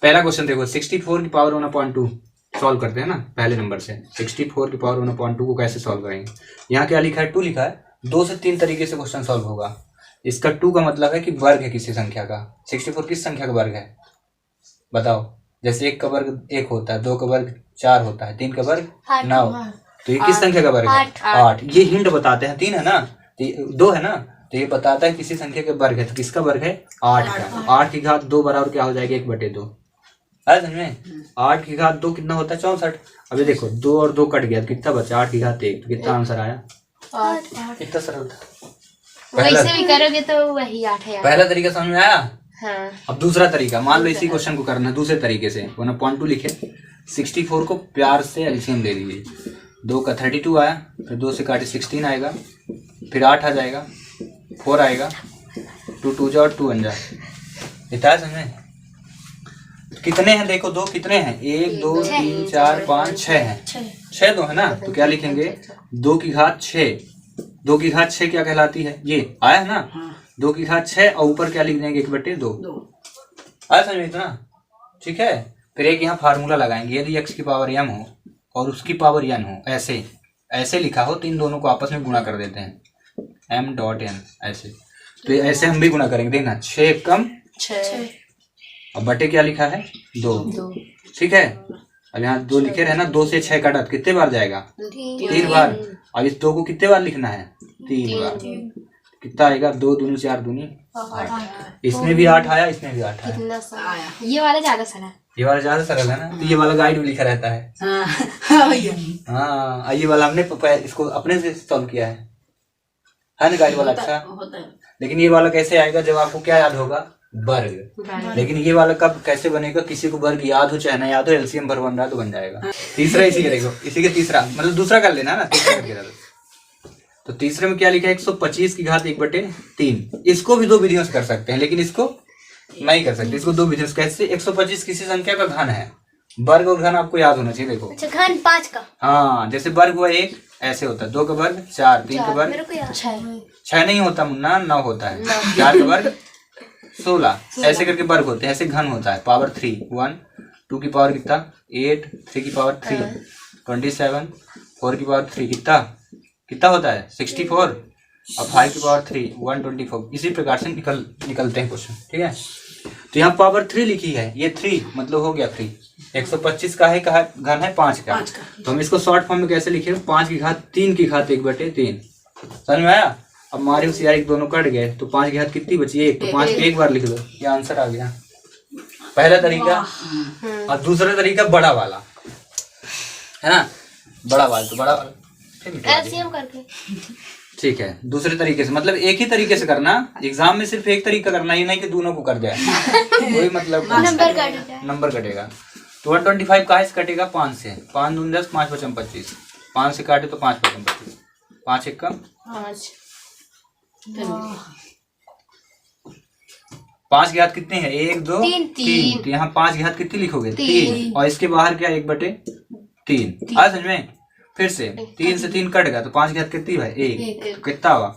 पहला क्वेश्चन देखो, 64 की पावर 1/2 सॉल्व करते हैं ना पहले नंबर से। 64 की पावर 1/2 को कैसे सॉल्व करेंगे? यहाँ क्या लिखा है? 2 लिखा है। 2 से 3 तरीके से क्वेश्चन सॉल्व होगा। इसका 2 का मतलब है कि वर्ग है किसी संख्या का। 64 किस संख्या का वर्ग है बताओ? जैसे 1 का वर्ग 1 होता है, 2 का वर्ग 4 होता है, 3 का वर्ग 9, तो ये किस संख्या का वर्ग है? 8। ये हिंट बताते हैं। 3 है ना, 2 है ना, तो ये बताता है किसी संख्या के वर्ग है। तो किसका वर्ग है? 8 का। 8 की घात 2 बराबर क्या हो जाएगा? 1/2 है समझ में? 8 की घात 2 कितना होता है? 64। अभी देखो 2 और 2 कट गया तो कितना बचा? 8 की घात 1। तो कितना आंसर आया? 8। कितना सरल था। वैसे भी करोगे तो वही 8 है। पहला तरीका समझ में आया? हाँ। अब दूसरा तरीका, मान लो इसी क्वेश्चन को करना है दूसरे तरीके से। 1/2 लिखे, 64 को प्यार से एलसीएम ले लीजिए। 2 का 32 आया, फिर 2 से काटे 16 आएगा, फिर 8 आ जाएगा, 4 आएगा, 2 2 जा और 2 1 जा। इतना है समझ में? कितने हैं देखो, 2 कितने हैं? 1 2 3 4 5 6 हैं। 6 2 है ना, तो क्या लिखेंगे? 2 की घात 6। 2 की घात 6 क्या कहलाती है? ये आया है ना, 2 की घात 6 और ऊपर क्या लिख देंगे? 1/2। आया समझ में इतना? ठीक है। फिर एक यहाँ फार्मूला लगाएंगे, यदि x की पावर m हो और उसकी पावर n हो, ऐसे ऐसे लिखा हो तो इन दोनों को आपस में गुणा कर देते हैं, m.n ऐसे। तो ऐसे हम भी गुणा करेंगे, देखना 6 कम 6 और बटे क्या लिखा है? 2। ठीक है। अब यहाँ 2 लिखे रहे ना, 2 से 6 काटा कितने बार जाएगा? 3 बार। अब इस 2 को कितने बार लिखना है? 3 बार। कितना आएगा? 2 दूनी 4 दूनी 8। इसमें भी 8 आया, इसमें भी 8 आया। ये वाला ज्यादा सरल है। ये वाला ज्यादा सरल है ना, तो ये वाला गाइड में लिखा रहता है। हाँ, ये वाला हमने इसको अपने से सॉल्व किया है ना, गाइड वाला अच्छा। लेकिन ये वाला कैसे आएगा? जब आपको क्या याद होगा? वर्ग। लेकिन ये वाला कब कैसे बनेगा? किसी को वर्ग याद हो चाहे ना याद हो, एलसीएम भर बन रहा तो बन जाएगा। तीसरा इसी करेगा, इसी के तीसरा मतलब दूसरा कर लेना ना, तीसरा करके। तो तीसरे में क्या लिखा है? 125 की घात 1/3। इसको भी 2 विधियों से कर सकते हैं, लेकिन इसको नहीं कर सकते। इसको 2 विधियों से कैसे? 125 किसी संख्या का घन है। वर्ग और घन आपको याद होना चाहिए। देखो अच्छा, घन 5 का। हाँ, जैसे वर्ग हुआ 1 ऐसे होता है, 2 का वर्ग 4, 3 का वर्ग 6 नहीं होता मुन्ना, 9 होता है, 4 का वर्ग 16, ऐसे करके वर्ग होते हैं। ऐसे घन होता है। पावर 3 1, 2 की पावर कितना? 8, 3 की पावर 3 27, 4 की पावर 3 कितना होता है? 64 और 5 की पावर 3 124। इसी प्रकार से निकलते हैं क्वेश्चन। ठीक है। तो यहाँ पावर 3 लिखी है, ये 3 मतलब हो गया 3। 125 का है, कहा घन है 5 का। तो हम इसको शॉर्ट फॉर्म में कैसे लिखे? 5 की घात 3 की घात 1/3। समझ में आया? अब हमारे उस यार दोनों कट गए, तो 5 की घात कितनी बची? 1। तो 5 को एक बार लिख दो, ये आंसर आ गया। पहला तरीका। और दूसरा तरीका बड़ा वाला है ना, बड़ा वाला। तो बड़ा वाला एलसीएम करके। ठीक है। दूसरे तरीके से मतलब एक ही तरीके से करना। एग्जाम में सिर्फ एक तरीका करना, ये नहीं कि दोनों को कर जाए। कोई मतलब नंबर कटेगा। तो 125 कहाँ से कटेगा? 5 से। 5 दूनी 10, 5 पचम 25। 5 से काटे तो 5 पचम 25। 5 एक कम 5 की घात कितनी है? 1 2 3। तो यहाँ 5 की घात कितनी लिखोगे? 3। और इसके बाहर क्या? 1/3। आज समझ में? फिर से 3 से 3 कट गया, तो 5 की घात कितनी है? 1। कितना हुआ?